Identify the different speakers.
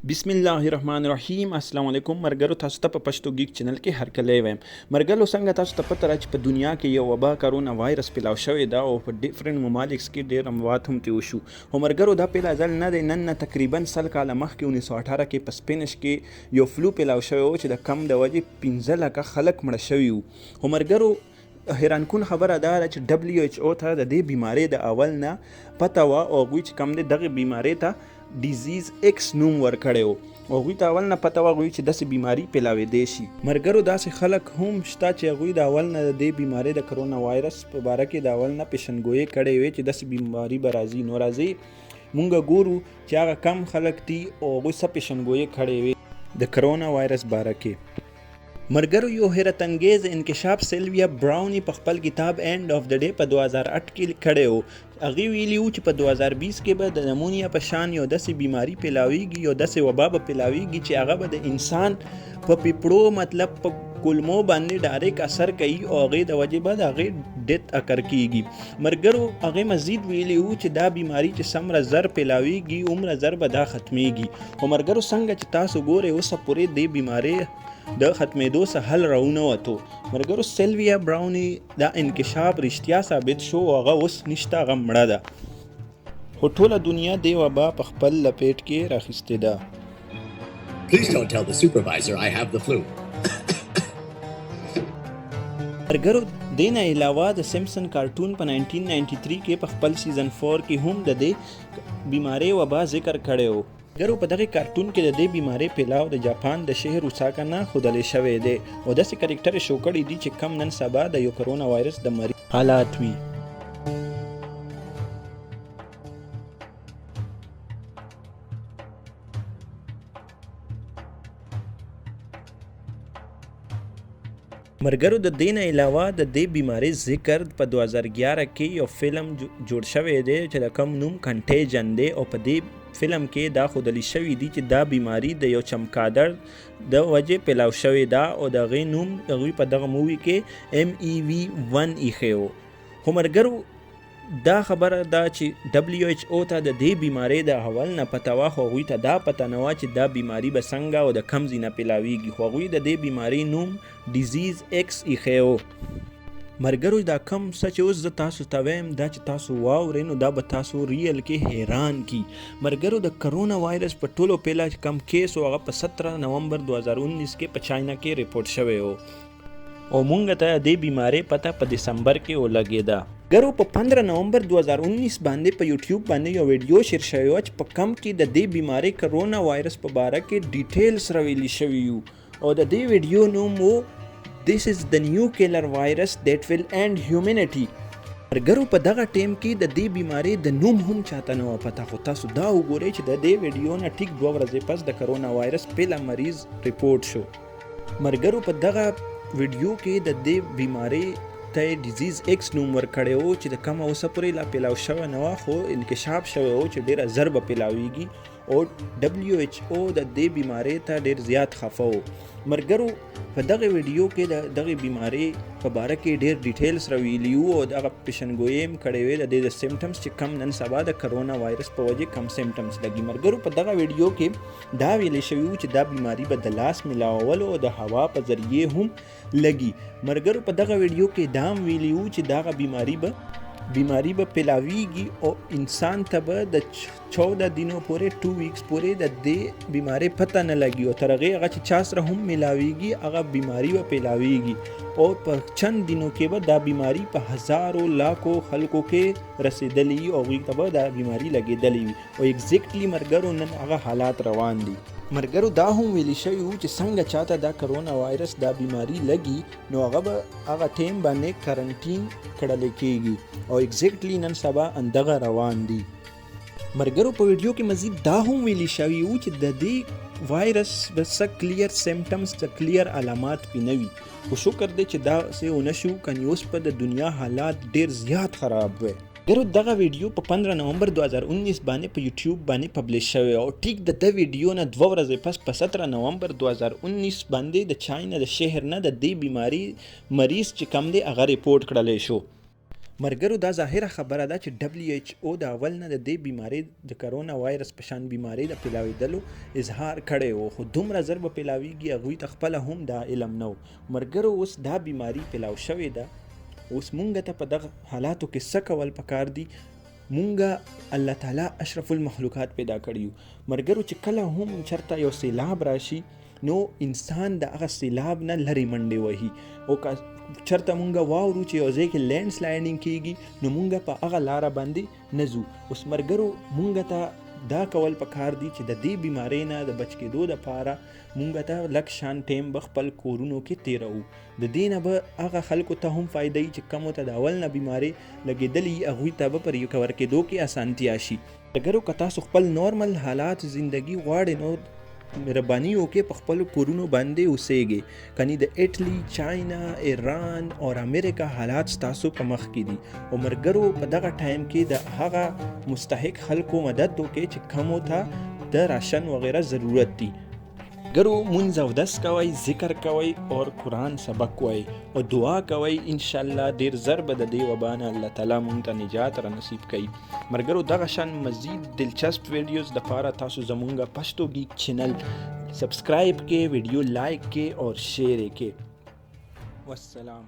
Speaker 1: بسم الله الرحمن الرحیم. السلام علیکم مرګرو، تاسو ته په پښتو گیک چینل کې هرکلی وایم. مرګرو څنګه تاسو ته پته را چې په دنیا کې یو وبا کرونا وایرس پیلاو شوی دا او په ډیفرنٹ ممالک کې ډیر اموات هم تیو شو. خو مرګرو دا پیلا ځل نه دی، نن نه تقریبا 100 کاله مخکې 1918 کې په سپینش کې یو فلو پیلاو شوی و چې د کم د وجې 15 لکه خلک مړه شوي وو. خو مرګرو حیران کن خبره دا ده چې WHO ته د دې بیمارۍ د اول نه پته وه او هغوی چې کم دی دغه بیمارۍ ته ډیزیز ایکس نوم ورکړی و. هغوی ته اول نه پته وه هغوی چې داسې بیماري پیلاویدی شي. مرګرو داسې خلک هم شته چې هغوی د اول نه د دې بیمارۍ د کرونا وایرس په باره کې د اول نه پیشنګویي کړې وې چې داسې بیماري به راځي. نو راځئ مونږ ګورو چې هغه کم خلک دي او هغوی څه پیشنګویي کړې وې د کرونا وایرس باره کې. مرګرو یو حیرت انگیز انکشاف سیلویا براونی په خپل کتاب اینڈ آف د ډے په 2008 کې کړی و. هغې ویلي و چې په 2020 کې به د نمونیا په شان یو داسې بیماري پیلاویږي، یو داسې وبا به پیلاویږي چې هغه به د انسان په پیپړو مطلب په کولمو باندې ډایرک اثر کوي او هغې د وجې به د هغې ډیت اکر کیږي. مرګرو هغې مزید ویلي و چې دا بیماري چې څومره زر پیلاویږي عمره زر به دا ختمیږي. خو مرګرو څنګه چې تاسو ګورئ اوسه پورې دې بیمارۍ د ختمېدو څه حل راونه وتو. مرګرو سیلویا براونی دا انکشاف رښتیا ثابت شو او هغه اوس نشته، هغه مړه ده. خو ټوله دنیا دې وبا په خپل لپیټ کې راخیستې ده.
Speaker 2: Please don't tell the supervisor I have the flu.
Speaker 1: مرګرو دې نه علاوه د سیمپسن کارټون په 1993 کې په خپل سیزن 4 کې هم د دې بیمارۍ وبا ذکر کړی و. مرګرو په دغه کارټون کې د دې بیمارۍ پیلاو د جاپان د شهر اوساکا نه ښودلی شوی دی او داسې کرکټر یې شو کړي دي چې کم نن سبا د یو کرونا وایرس د مریض حالات وي. مرګرو د دې نه علاوه د دې بیمارۍ ذکر په 2011 کې یو فلم جوړ شوی دی چې د کوم نوم کنټیجن دی او په دې فلم کې دا ښودلی شوي دي چې دا بیماري د یو چمکادر د وجې پیلاو شوې ده او د هغې نوم هغوی په دغه مووي کې MEV1 ایښی و. خو مرګرو دا خبره ده چې WHO ته د دې بیمارۍ د اول نه پته وه، خو هغوی ته دا پته نه وه چې دا بیماري به څنګه او د کوم ځای نه پیلاویږي. خو هغوی د دې بیمارۍ نوم ډیزیز ایکس ایښی و. مرګرو دا کم څه چې اوس زه تاسو ته وایم دا چې تاسو واورئ نو دا به تاسو ریل کې حیران کی. مرګرو د کرونا وایرس په ټولو پیله کم کیس و هغه په 17 نومبر 2019 کې په چاینا کې ریپورټ شوی و او مونږ ته دې بیمارۍ پته په دسمبر کې ولګېده. مرګرو په 15 نومبر 2019 باندې په یوټیوب باندې یو ویډیو شیر شوی و چې په کم کې د دې بیمارۍ کرونا وایرس په باره کې ډیټیلز راویلي شوي وو او د دې ویډیو نوم و This is the new killer virus that will end humanity. مرګرو په دغه ټیم کې د دې بیمارۍ د نوم هم چاته نه وه پته. خو تاسو دا وګورئ چې د دې ویډیو نه ټیک 2 ورځې پس د کرونا وایرس پیله مریض ریپورټ شو. مرګرو په دغه ویډیو کې د دې بیمارۍ ته ډیزیز ایکس نوم ورکړی و چې د کومه اوسه پورې لا پیلاو شوی نه وه، خو انکشاف شوی و چې ډېره زر به پیلاویږي او WHO د دې بیمارۍ ته ډېر زیات خفه و. مرګرو په دغه ویډیو کې د دغه بیمارۍ په باره کې ډېر ډیټیلز راویلي وو او دغه پیشنګویي هم کړې وې د دې د سیمټمز چې کم نن سبا د کرونا وایرس په وجې کم سیمټمز لګي. مرګرو په دغه ویډیو کې دا ویلي شوي وو چې دا بیماري به د لاس ملاولو او د هوا په ذریعې هم لګي. مرګرو په دغه ویډیو کې دا هم ویلي وو چې دغه بیماری به پیلاویږي او انسان ته به د 14 دنو پورې 2 ویکس پورې د دې بیمارۍ پته نه لګي او تر هغې هغه چې چا سره هم ملاویږي هغه بیماري به پیلاویږي او په چند دنو کې به دا بیماري په هزارو لاکو خلکو کې رسیدلی او هغوی ته به دا بیماري لګېدلی وي او ایگزیکټلی مرګرو نن هغه حالات روان دي. مرګرو دا هم ویلي شوي وو چې څنګه چاته دا کرونا وایرس دا بیماري لګي نو هغه به هغه ټیم باندې کرنټین کړلی کېږي او ایگزیکټلی نن سبا اندغه روان دي. مرګرو په ویډیو کې مزید دا هم ویلي شوي وو چې د دې وایرس به څه کلیر سیمټمز څه کلیر علامات پې نه وي. خو شکر دی چې داسې ونه شو، کنې اوس په د دنیا حالات ډېر زیات خراب وی. مرګرو دغه ویډیو په 15 نومبر 2019 باندې په یوټیوب باندې پبلش شوی او ټیک د دې ویډیو نه 2 ورځې پس په 17 نومبر 2019 باندې د چاینا د شهر نه د دې بیماري مریض چې کم دی هغه ریپورټ کړلی شو. مرګرو دا ظاهره خبره ده چې WHO د اول نه د دې بیماری د کرونا وایرس په شان بیماری د پیلاویدلو اظهار کړی و، خو دومره زر به پیلاویږي هغوی ته خپله هم دا علم نه و. مرګرو اوس دا بیماری پیلاو شوې ده، اوس مونږ ته په دغه حالاتو کې څه کول پکار دي؟ مونږ الله تعالی اشرف المخلوقات پیدا کړي. مرګرو چې کله هم چرته یو سیلاب راشي نو انسان د هغه سیلاب نه لرې منډې وهي، او چرته مونږ واورو چې یو ځای کې لینډ سلایډینګ کیږي نو مونږ په هغه لاره باندې نه ځو. اوس مرګرو مونږ ته دا کول پکار دي چې د دې بیمارۍ نه د بچ کېدو دپاره مونږ ته لږ شان ټیم به خپل کورونو کې تیروو. د دې نه به هغه خلکو ته هم فایده وي چې کومو ته د اول نه بیمارۍ لګېدلي هغوی ته به په ریکور کېدو کې اسانتیا شي. مرګرو که تاسو خپل نارمل حالات زندگی غواړئ نو مهرباني وکړئ په خپلو کورونو باندې اوسیږئ، کني د ایټلی، چاینا، ایران او امریکا حالات ستاسو په مخ کې دي. او مرګرو په دغه ټایم کې د هغه مستحق خلکو مدد وکړئ چې کومو ته د راشن وغیره ضرورت دي. مرګرو مونځ او دس کوئ، ذکر کوئ او قرآن سبق وایئ او دعا کوئ، انشاءالله ډیر زر به د دې وبا نه الله تعالی مونږ ته نجات را نصیب کړي. مرګرو دغه شان مزید دلچسپ ویډیوز دپاره تاسو زمونږ پښتو گیک چینل سبسکرایب کې، ویډیو لایک کې او شیر کې. والسلام.